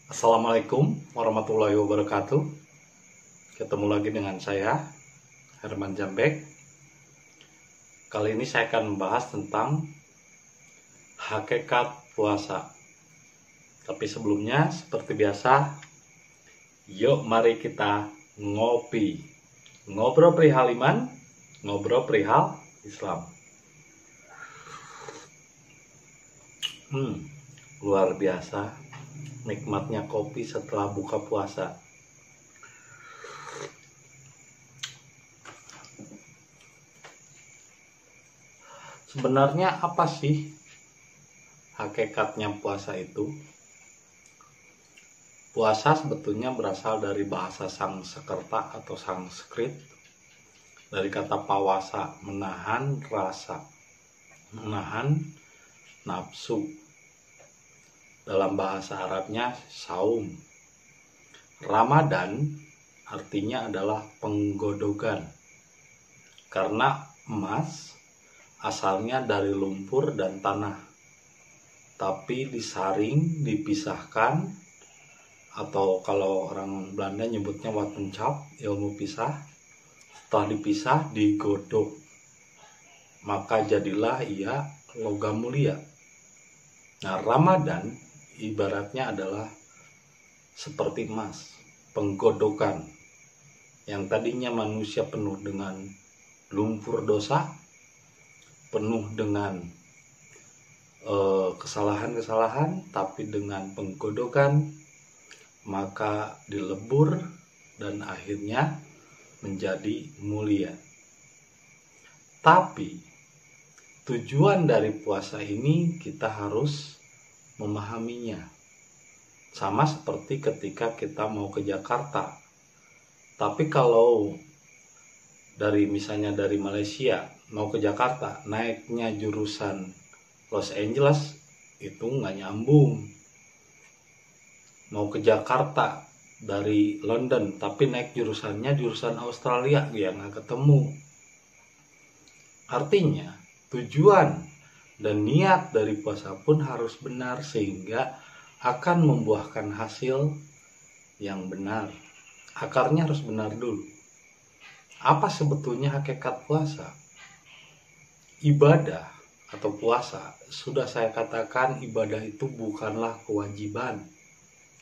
Assalamualaikum warahmatullahi wabarakatuh. Ketemu lagi dengan saya, Herman Jambek. Kali ini saya akan membahas tentang hakikat puasa. Tapi sebelumnya, seperti biasa, yuk mari kita ngopi. Ngobrol perihal iman, ngobrol perihal Islam. Luar biasa nikmatnya kopi setelah buka puasa. Sebenarnya apa sih hakikatnya puasa itu? Puasa sebetulnya berasal dari bahasa Sanskerta atau Sanskrit, dari kata pawasa, menahan rasa, menahan nafsu. Dalam bahasa Arabnya saum. Ramadan artinya adalah penggodogan, karena emas asalnya dari lumpur dan tanah, tapi disaring, dipisahkan, atau kalau orang Belanda nyebutnya watencap, ilmu pisah. Setelah dipisah, digodok, maka jadilah ia logam mulia. Nah, Ramadan ibaratnya adalah seperti emas, penggodokan. Yang tadinya manusia penuh dengan lumpur dosa, penuh dengan kesalahan-kesalahan, tapi dengan penggodokan, maka dilebur dan akhirnya menjadi mulia. Tapi tujuan dari puasa ini kita harus memahaminya. Sama seperti ketika kita mau ke Jakarta. Tapi kalau misalnya dari Malaysia mau ke Jakarta, naiknya jurusan Los Angeles, itu nggak nyambung. Mau ke Jakarta dari London, tapi naik jurusannya jurusan Australia, ya nggak ketemu. Artinya tujuan dan niat dari puasa pun harus benar, sehingga akan membuahkan hasil yang benar. Akarnya harus benar dulu. Apa sebetulnya hakikat puasa? Ibadah atau puasa, sudah saya katakan, ibadah itu bukanlah kewajiban,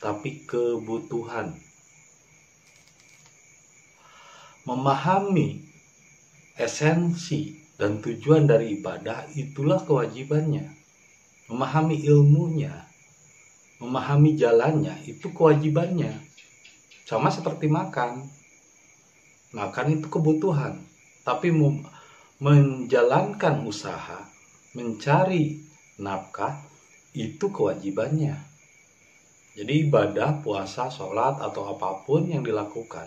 tapi kebutuhan. Memahami esensi dan tujuan dari ibadah, itulah kewajibannya. Memahami ilmunya, memahami jalannya, itu kewajibannya. Sama seperti makan. Makan itu kebutuhan, tapi menjalankan usaha, mencari nafkah, itu kewajibannya. Jadi ibadah, puasa, sholat, atau apapun yang dilakukan,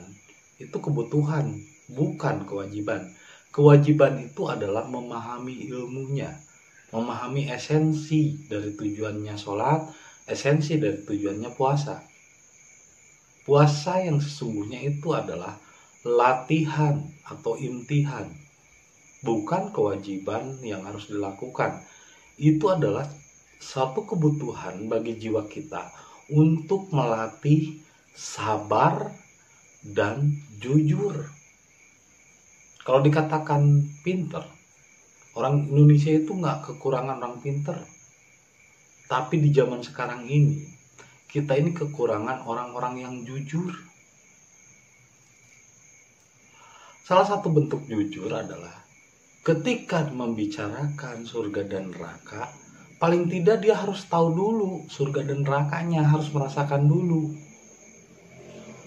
itu kebutuhan, bukan kewajiban. Kewajiban itu adalah memahami ilmunya, memahami esensi dari tujuannya sholat, esensi dari tujuannya puasa. Puasa yang sesungguhnya itu adalah latihan atau imtihan, bukan kewajiban yang harus dilakukan. Itu adalah satu kebutuhan bagi jiwa kita untuk melatih sabar dan jujur. Kalau dikatakan pinter, orang Indonesia itu nggak kekurangan orang pinter. Tapi di zaman sekarang ini, kita ini kekurangan orang-orang yang jujur. Salah satu bentuk jujur adalah ketika membicarakan surga dan neraka, paling tidak dia harus tahu dulu surga dan nerakanya, harus merasakan dulu.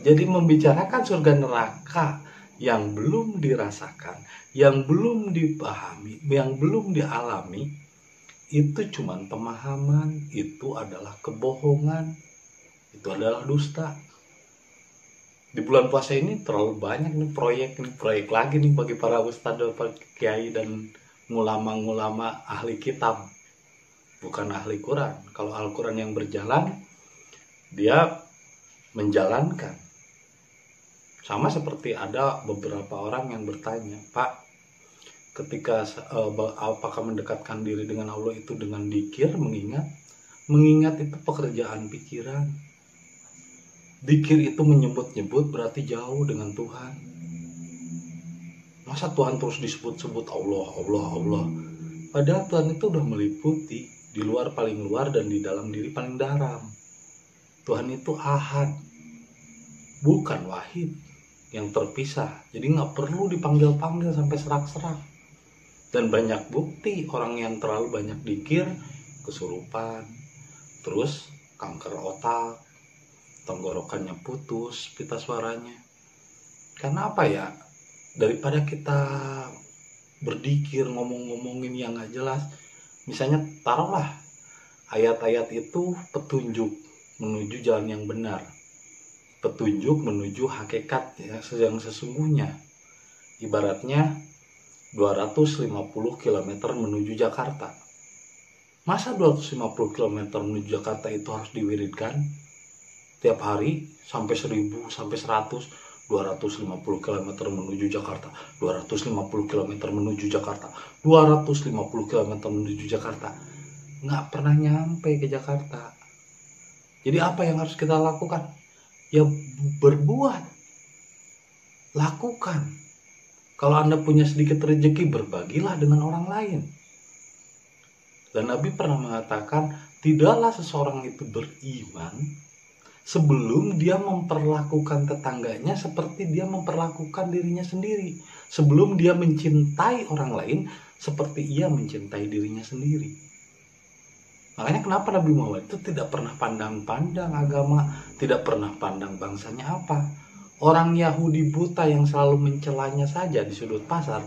Jadi membicarakan surga neraka yang belum dirasakan, yang belum dipahami, yang belum dialami, itu cuma pemahaman, itu adalah kebohongan, itu adalah dusta. Di bulan puasa ini terlalu banyak nih proyek lagi nih bagi para ustadz, para kiai dan ulama-ulama ahli kitab, bukan ahli Quran. Kalau Al-Quran yang berjalan, dia menjalankan. Sama seperti ada beberapa orang yang bertanya, Pak, ketika apakah mendekatkan diri dengan Allah itu dengan dzikir, mengingat itu pekerjaan pikiran. Dzikir itu menyebut-nyebut berarti jauh dengan Tuhan. Masa Tuhan terus disebut-sebut Allah, Allah, Allah. Padahal Tuhan itu udah meliputi di luar paling luar dan di dalam diri paling dalam. Tuhan itu ahad, bukan wahid yang terpisah. Jadi nggak perlu dipanggil-panggil sampai serak-serak. Dan banyak bukti orang yang terlalu banyak dzikir kesurupan, terus kanker otak, tenggorokannya putus, pita suaranya. Karena apa ya? Daripada kita berdikir ngomong-ngomongin yang nggak jelas, misalnya taruhlah ayat-ayat itu petunjuk menuju jalan yang benar, petunjuk menuju hakikat yang sesungguhnya. Ibaratnya 250 km menuju Jakarta. Masa 250 km menuju Jakarta itu harus diwiridkan tiap hari sampai 1000 sampai 100, 250 km menuju Jakarta, 250 km menuju Jakarta, 250 km menuju Jakarta. Nggak pernah nyampe ke Jakarta. Jadi apa yang harus kita lakukan? Ya berbuat. Lakukan. Kalau Anda punya sedikit rezeki, berbagilah dengan orang lain. Dan Nabi pernah mengatakan, tidaklah seseorang itu beriman sebelum dia memperlakukan tetangganya seperti dia memperlakukan dirinya sendiri. Sebelum dia mencintai orang lain seperti ia mencintai dirinya sendiri. Makanya kenapa Nabi Muhammad itu tidak pernah pandang-pandang agama, tidak pernah pandang bangsanya apa. Orang Yahudi buta yang selalu mencelanya saja di sudut pasar,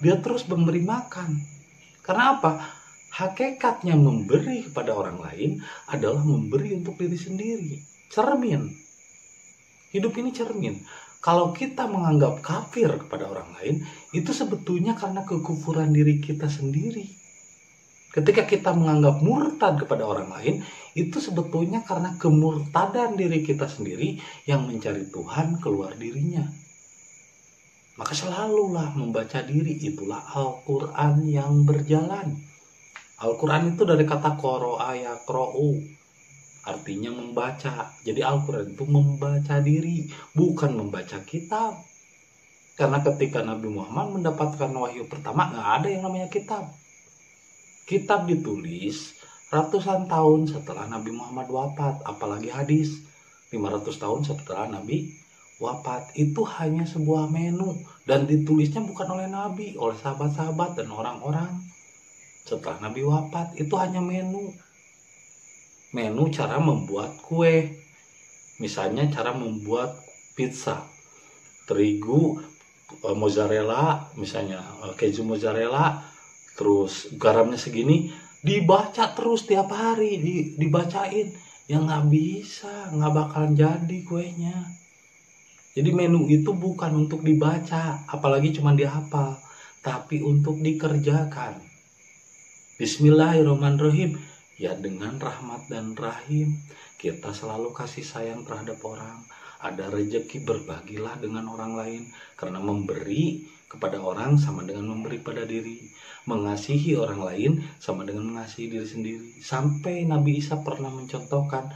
dia terus memberi makan. Karena apa? Hakikatnya memberi kepada orang lain adalah memberi untuk diri sendiri. Cermin. Hidup ini cermin. Kalau kita menganggap kafir kepada orang lain, itu sebetulnya karena kekufuran diri kita sendiri. Ketika kita menganggap murtad kepada orang lain, itu sebetulnya karena kemurtadan diri kita sendiri yang mencari Tuhan keluar dirinya. Maka selalulah membaca diri, itulah Al-Quran yang berjalan. Al-Quran itu dari kata qoro'a yaqro'u, artinya membaca. Jadi Al-Quran itu membaca diri, bukan membaca kitab. Karena ketika Nabi Muhammad mendapatkan wahyu pertama, nggak ada yang namanya kitab. Kitab ditulis ratusan tahun setelah Nabi Muhammad wafat, apalagi hadis 500 tahun setelah Nabi wafat. Itu hanya sebuah menu dan ditulisnya bukan oleh Nabi, oleh sahabat-sahabat dan orang-orang setelah Nabi wafat. Itu hanya menu cara membuat kue, misalnya cara membuat pizza, terigu mozzarella, misalnya keju mozzarella, terus garamnya segini, dibaca terus tiap hari, dibacain. Ya nggak bisa, nggak bakalan jadi kuenya. Jadi menu itu bukan untuk dibaca, apalagi cuma dihafal, tapi untuk dikerjakan. Bismillahirrahmanirrahim. Ya dengan rahmat dan rahim, kita selalu kasih sayang terhadap orang. Ada rezeki, berbagilah dengan orang lain. Karena memberi kepada orang sama dengan memberi pada diri. Mengasihi orang lain sama dengan mengasihi diri sendiri. Sampai Nabi Isa pernah mencontohkan,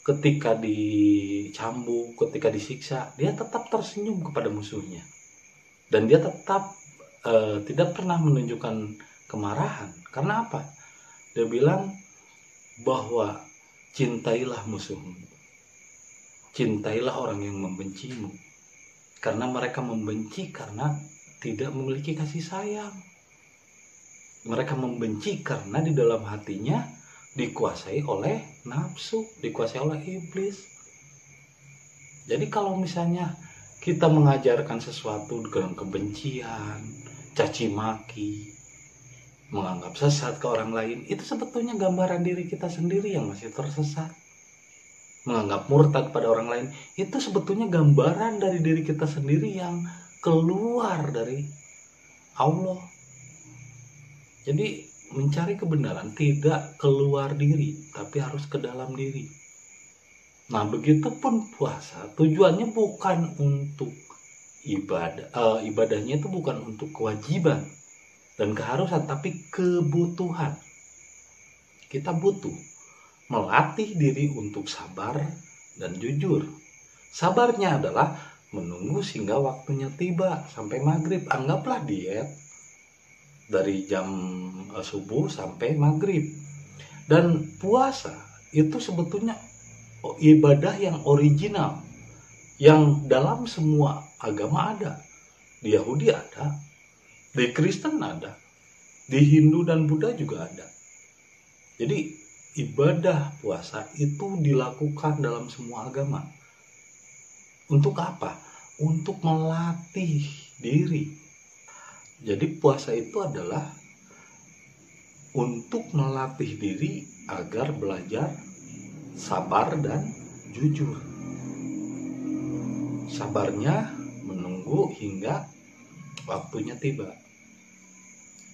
ketika dicambuk, ketika disiksa, dia tetap tersenyum kepada musuhnya. Dan dia tetap tidak pernah menunjukkan kemarahan. Karena apa? Dia bilang bahwa cintailah musuhmu, cintailah orang yang membencimu, karena mereka membenci karena tidak memiliki kasih sayang. Mereka membenci karena di dalam hatinya dikuasai oleh nafsu, dikuasai oleh iblis. Jadi kalau misalnya kita mengajarkan sesuatu dengan kebencian, caci maki, menganggap sesat ke orang lain, itu sebetulnya gambaran diri kita sendiri yang masih tersesat. Menganggap murtad pada orang lain, itu sebetulnya gambaran dari diri kita sendiri yang keluar dari Allah. Jadi mencari kebenaran tidak keluar diri, tapi harus ke dalam diri. Nah, begitupun puasa, tujuannya bukan untuk ibadah, ibadahnya itu bukan untuk kewajiban dan keharusan, tapi kebutuhan. Kita butuh melatih diri untuk sabar dan jujur. Sabarnya adalah menunggu sehingga waktunya tiba sampai maghrib. Anggaplah diet dari jam subuh sampai maghrib. Dan puasa itu sebetulnya ibadah yang original, yang dalam semua agama ada. Di Yahudi ada, di Kristen ada, di Hindu dan Buddha juga ada. Jadi ibadah puasa itu dilakukan dalam semua agama. Untuk apa? Untuk melatih diri. Jadi puasa itu adalah untuk melatih diri agar belajar sabar dan jujur. Sabarnya menunggu hingga waktunya tiba.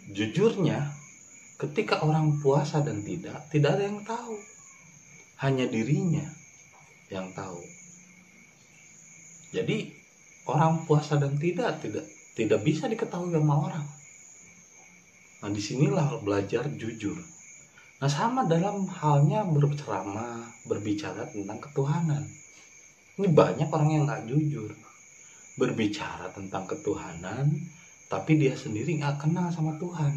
Jujurnya, ketika orang puasa dan tidak ada yang tahu. Hanya dirinya yang tahu. Jadi orang puasa dan tidak bisa diketahui sama orang. Nah, disinilah belajar jujur. Nah, sama dalam halnya berceramah, berbicara tentang ketuhanan. Ini banyak orang yang nggak jujur. Berbicara tentang ketuhanan, tapi dia sendiri nggak kenal sama Tuhan.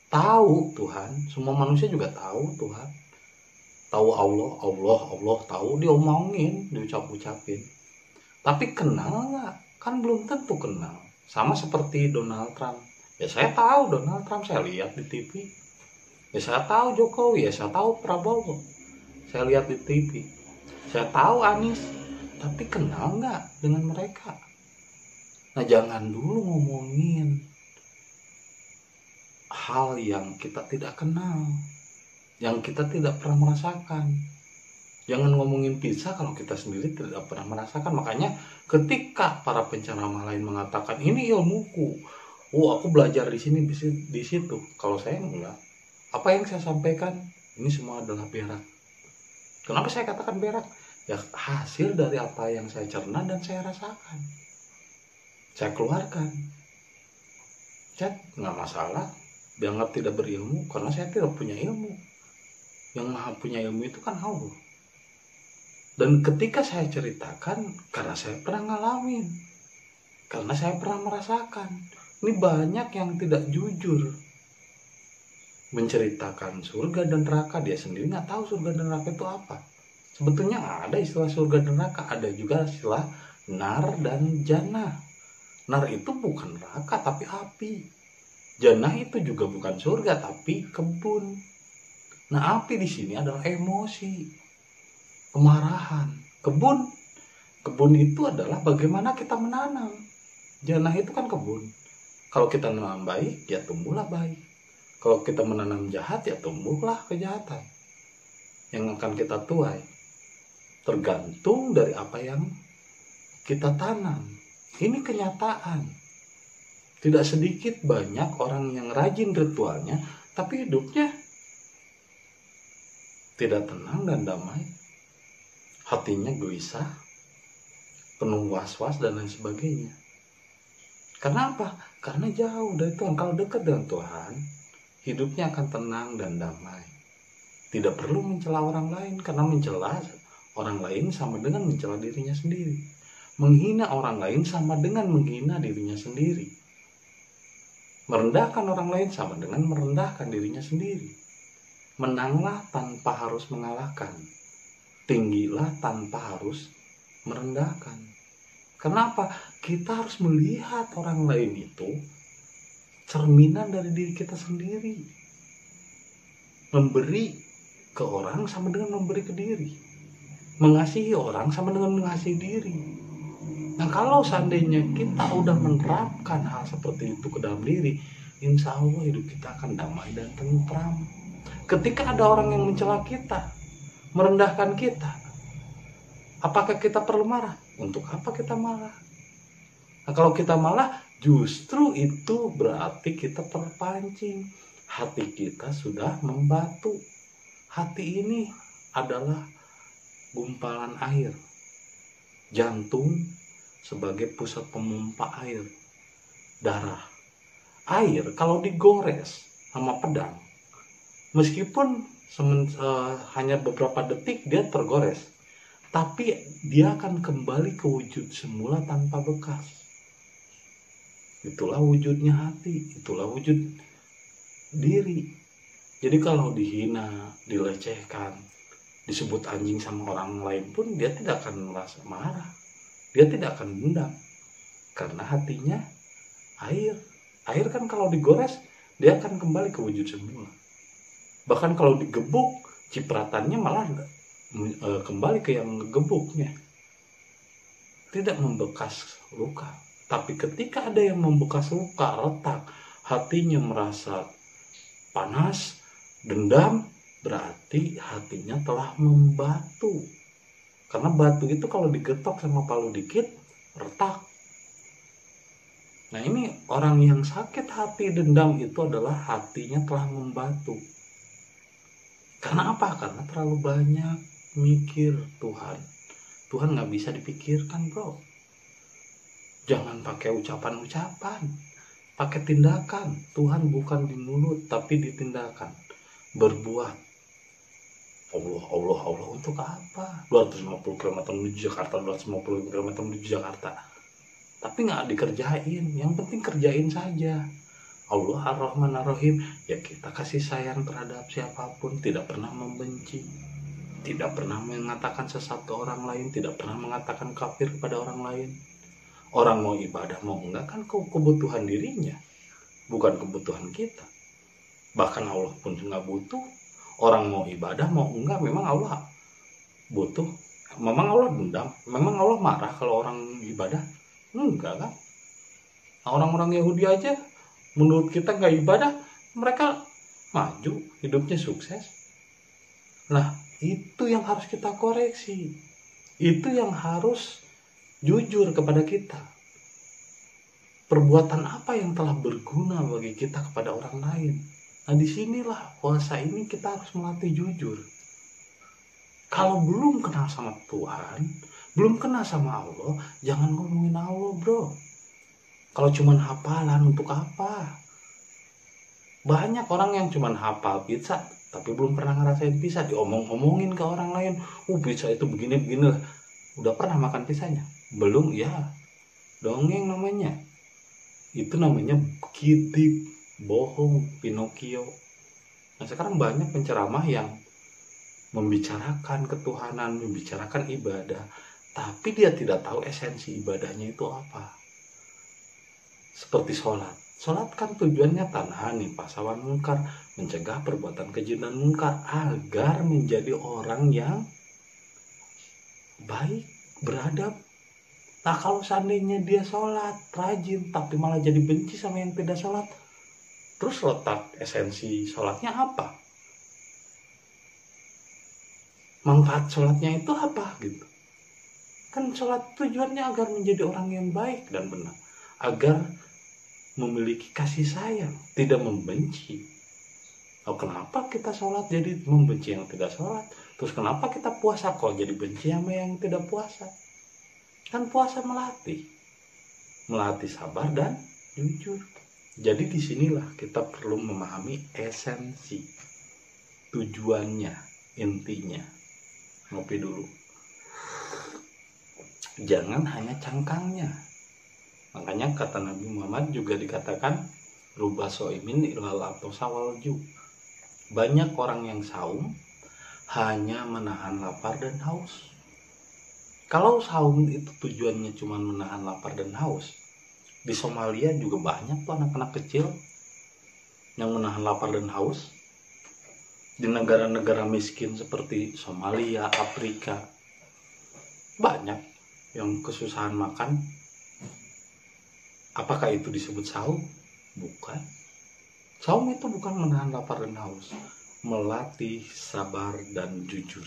Tahu Tuhan, semua manusia juga tahu Tuhan. Tahu Allah, tahu, diomongin, diucap-ucapin. Tapi kenal nggak? Kan belum tentu kenal. Sama seperti Donald Trump. Ya saya tahu Donald Trump, saya lihat di TV. Ya saya tahu Jokowi, ya saya tahu Prabowo. Saya lihat di TV. Saya tahu Anies. Tapi kenal nggak dengan mereka? Nah, jangan dulu ngomongin hal yang kita tidak kenal, yang kita tidak pernah merasakan. Jangan ngomongin pizza kalau kita sendiri tidak pernah merasakan. Makanya ketika para penceramah lain mengatakan ini ilmuku, aku belajar di sini di situ. Kalau saya enggak, apa yang saya sampaikan ini semua adalah berak. Kenapa saya katakan berak? Ya hasil dari apa yang saya cerna dan saya rasakan. Saya keluarkan. Saya nggak masalah dianggap tidak berilmu karena saya tidak punya ilmu. Yang maha punya ilmu itu kan Allah. Dan ketika saya ceritakan, karena saya pernah ngalamin, karena saya pernah merasakan. Ini banyak yang tidak jujur menceritakan surga dan neraka. Dia sendiri nggak tahu surga dan neraka itu apa. Sebetulnya nggak ada istilah surga dan neraka. Ada juga istilah nar dan jannah. Nar itu bukan neraka tapi api. Jannah itu juga bukan surga tapi kebun. Nah, api di sini adalah emosi, kemarahan. Kebun itu adalah bagaimana kita menanam. Jannah itu kan kebun. Kalau kita menanam baik, ya tumbuhlah baik. Kalau kita menanam jahat, ya tumbuhlah kejahatan yang akan kita tuai. Tergantung dari apa yang kita tanam. Ini kenyataan. Tidak sedikit banyak orang yang rajin ritualnya, tapi hidupnya tidak tenang dan damai. Hatinya gelisah, penuh was-was dan lain sebagainya. Karena apa? Karena jauh dari Tuhan. Kalau dekat dengan Tuhan, hidupnya akan tenang dan damai. Tidak perlu mencela orang lain, karena mencela orang lain sama dengan mencela dirinya sendiri. Menghina orang lain sama dengan menghina dirinya sendiri. Merendahkan orang lain sama dengan merendahkan dirinya sendiri. Menanglah tanpa harus mengalahkan. Tinggilah tanpa harus merendahkan. Kenapa? Kita harus melihat orang lain itu cerminan dari diri kita sendiri. Memberi ke orang sama dengan memberi ke diri. Mengasihi orang sama dengan mengasihi diri. Nah, kalau seandainya kita udah menerapkan hal seperti itu ke dalam diri, insya Allah hidup kita akan damai dan tentram. Ketika ada orang yang mencela kita, merendahkan kita, apakah kita perlu marah? Untuk apa kita marah? Nah, kalau kita marah, justru itu berarti kita terpancing. Hati kita sudah membatu. Hati ini adalah gumpalan air. Jantung sebagai pusat pemompa air. Darah. Air kalau digores sama pedang, meskipun hanya beberapa detik dia tergores, tapi dia akan kembali ke wujud semula tanpa bekas. Itulah wujudnya hati, itulah wujud diri. Jadi kalau dihina, dilecehkan, disebut anjing sama orang lain pun dia tidak akan merasa marah, dia tidak akan dendam, karena hatinya air. Air kan kalau digores dia akan kembali ke wujud semula. Bahkan kalau digebuk, cipratannya malah kembali ke yang ngegebuknya, tidak membekas luka. Tapi ketika ada yang membekas luka, retak, hatinya merasa panas, dendam, berarti hatinya telah membatu. Karena batu itu kalau digetok sama palu dikit, retak. Nah ini orang yang sakit hati dendam itu adalah hatinya telah membatu. Karena apa? Karena terlalu banyak mikir Tuhan. Tuhan gak bisa dipikirkan, bro. Jangan pakai ucapan-ucapan, pakai tindakan. Tuhan bukan di mulut tapi di tindakan. Berbuat. Allah, Allah, Allah untuk apa? 250 km menuju Jakarta, 250 km menuju Jakarta. Tapi gak dikerjain. Yang penting kerjain saja. Allah Ar-Rahman Ar-Rahim, ya kita kasih sayang terhadap siapapun, tidak pernah membenci, tidak pernah mengatakan sesat ke orang lain, tidak pernah mengatakan kafir kepada orang lain. Orang mau ibadah mau enggak kan kebutuhan dirinya, bukan kebutuhan kita. Bahkan Allah pun nggak butuh. Orang mau ibadah mau enggak, memang Allah butuh. Memang Allah dendam, memang Allah marah kalau orang ibadah? Enggak kan? Orang-orang Yahudi aja menurut kita nggak ibadah, mereka maju, hidupnya sukses. Nah, itu yang harus kita koreksi. Itu yang harus jujur kepada kita. Perbuatan apa yang telah berguna bagi kita kepada orang lain? Nah, disinilah puasa ini kita harus melatih jujur. Kalau belum kenal sama Tuhan, belum kenal sama Allah, jangan ngomongin Allah, bro. Kalau cuman hafalan untuk apa? Banyak orang yang cuman hafal pizza tapi belum pernah ngerasain pizza, diomong-omongin ke orang lain. Pizza itu begini-begini. Udah pernah makan pizzanya? Belum, ya. Dongeng namanya. Itu namanya kitip, bohong, Pinocchio. Nah, sekarang banyak penceramah yang membicarakan ketuhanan, membicarakan ibadah, tapi dia tidak tahu esensi ibadahnya itu apa. Seperti sholat. Sholat kan tujuannya tanhan nih pasawan mungkar, mencegah perbuatan keji dan mungkar agar menjadi orang yang baik, beradab. Nah kalau seandainya dia sholat, rajin, tapi malah jadi benci sama yang tidak sholat, terus letak esensi sholatnya apa? Manfaat sholatnya itu apa gitu? Kan sholat tujuannya agar menjadi orang yang baik dan benar, agar memiliki kasih sayang, tidak membenci. Oh, kenapa kita sholat jadi membenci yang tidak sholat? Terus kenapa kita puasa kok jadi benci sama yang tidak puasa? Kan puasa melatih sabar dan jujur. Jadi disinilah kita perlu memahami esensi, tujuannya, intinya. Ngopi dulu. Jangan hanya cangkangnya. Makanya kata Nabi Muhammad juga dikatakan rubah so'imin ilal atau sawalju. Banyak orang yang saum hanya menahan lapar dan haus. Kalau saum itu tujuannya cuma menahan lapar dan haus, di Somalia juga banyak tuh anak-anak kecil yang menahan lapar dan haus. Di negara-negara miskin seperti Somalia, Afrika, banyak yang kesusahan makan. Apakah itu disebut saum? Bukan. Saum itu bukan menahan lapar dan haus, melatih sabar dan jujur.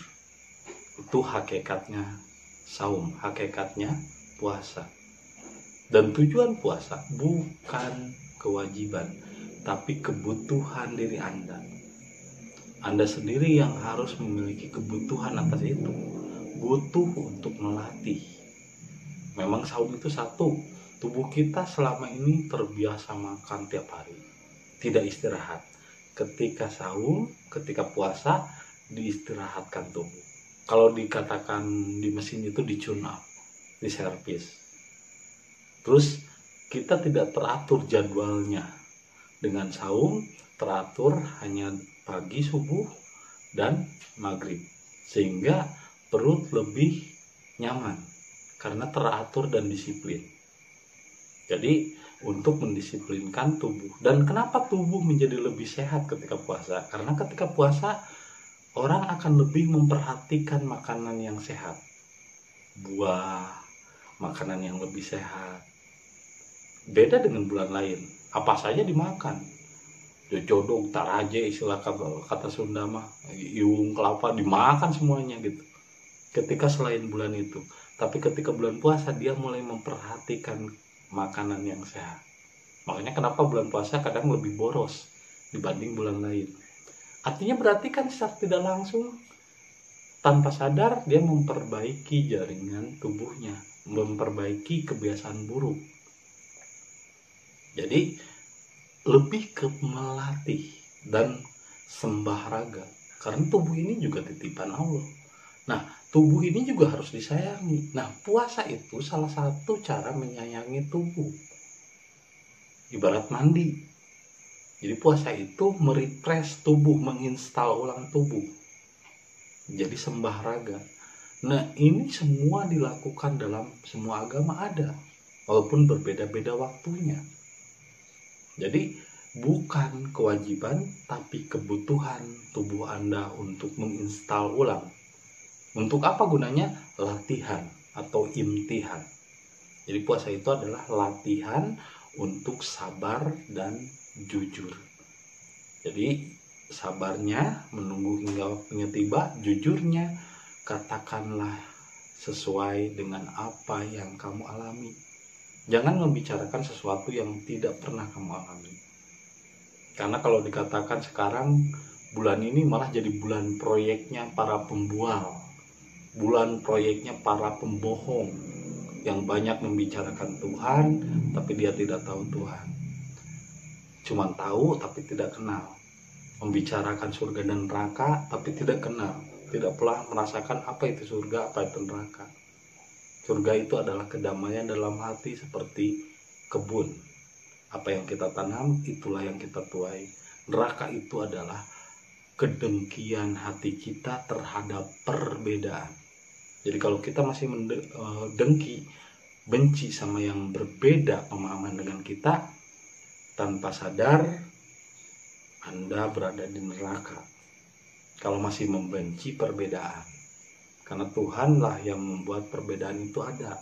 Itu hakikatnya saum, hakikatnya puasa. Dan tujuan puasa bukan kewajiban, tapi kebutuhan diri Anda. Anda sendiri yang harus memiliki kebutuhan atas itu. Butuh untuk melatih. Memang saum itu satu, tubuh kita selama ini terbiasa makan tiap hari, tidak istirahat. Ketika saum, ketika puasa, diistirahatkan tubuh. kalau dikatakan di mesin itu di tune up, di servis. Terus kita tidak teratur jadwalnya. Dengan saum teratur hanya pagi, subuh, dan maghrib. Sehingga perut lebih nyaman karena teratur dan disiplin. Jadi untuk mendisiplinkan tubuh. Dan kenapa tubuh menjadi lebih sehat ketika puasa? Karena ketika puasa orang akan lebih memperhatikan makanan yang sehat. Buah, makanan yang lebih sehat. Beda dengan bulan lain, apa saja dimakan. Jodong, taraje, istilah kata Sunda mah, iung, kelapa dimakan semuanya gitu. Ketika selain bulan itu, tapi ketika bulan puasa dia mulai memperhatikan makanan yang sehat. Makanya kenapa bulan puasa kadang lebih boros dibanding bulan lain. Artinya berarti kan secara tidak langsung tanpa sadar dia memperbaiki jaringan tubuhnya, memperbaiki kebiasaan buruk. Jadi lebih ke melatih dan sembah raga, karena tubuh ini juga titipan Allah. Nah, tubuh ini juga harus disayangi. Nah, puasa itu salah satu cara menyayangi tubuh. Ibarat mandi. Jadi puasa itu merefresh tubuh, menginstal ulang tubuh. Jadi sembah raga. Nah, ini semua dilakukan dalam semua agama ada, walaupun berbeda-beda waktunya. Jadi bukan kewajiban tapi kebutuhan tubuh Anda untuk menginstal ulang. Untuk apa gunanya? Latihan atau imtihan. Jadi puasa itu adalah latihan untuk sabar dan jujur. Jadi sabarnya menunggu hingga waktunya tiba, jujurnya katakanlah sesuai dengan apa yang kamu alami. Jangan membicarakan sesuatu yang tidak pernah kamu alami. Karena kalau dikatakan sekarang bulan ini malah jadi bulan proyeknya para pembual, bulan proyeknya para pembohong yang banyak membicarakan Tuhan tapi dia tidak tahu Tuhan. Cuma tahu tapi tidak kenal. Membicarakan surga dan neraka tapi tidak kenal, tidak pernah merasakan apa itu surga, apa itu neraka. Surga itu adalah kedamaian dalam hati seperti kebun. Apa yang kita tanam, itulah yang kita tuai. Neraka itu adalah kedengkian hati kita terhadap perbedaan. Jadi kalau kita masih dengki, benci sama yang berbeda pemahaman dengan kita, tanpa sadar Anda berada di neraka. Kalau masih membenci perbedaan. Karena Tuhanlah yang membuat perbedaan itu ada.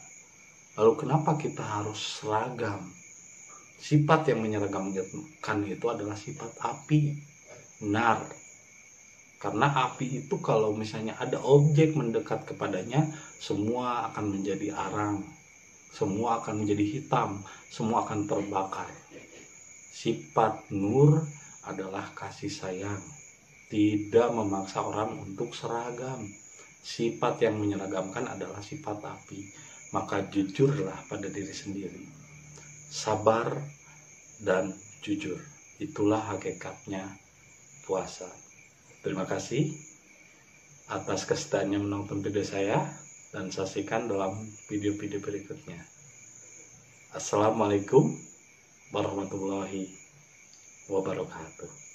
Lalu kenapa kita harus seragam? Sifat yang menyeragamkan itu adalah sifat api, nar. Karena api itu kalau misalnya ada objek mendekat kepadanya, semua akan menjadi arang. Semua akan menjadi hitam, semua akan terbakar. Sifat nur adalah kasih sayang. Tidak memaksa orang untuk seragam. Sifat yang menyeragamkan adalah sifat api. Maka jujurlah pada diri sendiri. Sabar dan jujur. Itulah hakikatnya puasa. Terima kasih atas kesediaannya menonton video saya dan saksikan dalam video-video berikutnya. Assalamualaikum warahmatullahi wabarakatuh.